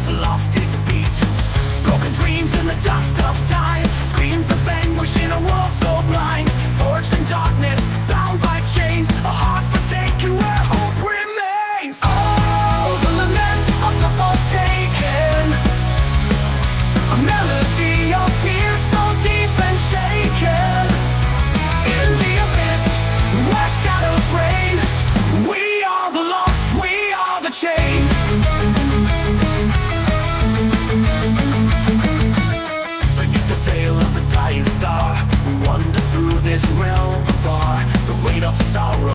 the lost is a beat. Broken dreams in the dust of time, screams of anguish in a world so blind. Forged in darkness, bound by chains, a heart forsaken where hope remains. Oh, the lament of the forsaken, a melody of tears so deep and shaken. In the abyss, where shadows reign, we are the lost, we are the chained. Beneath the veil of a dying star, we wander through this realm of our, the weight of sorrow.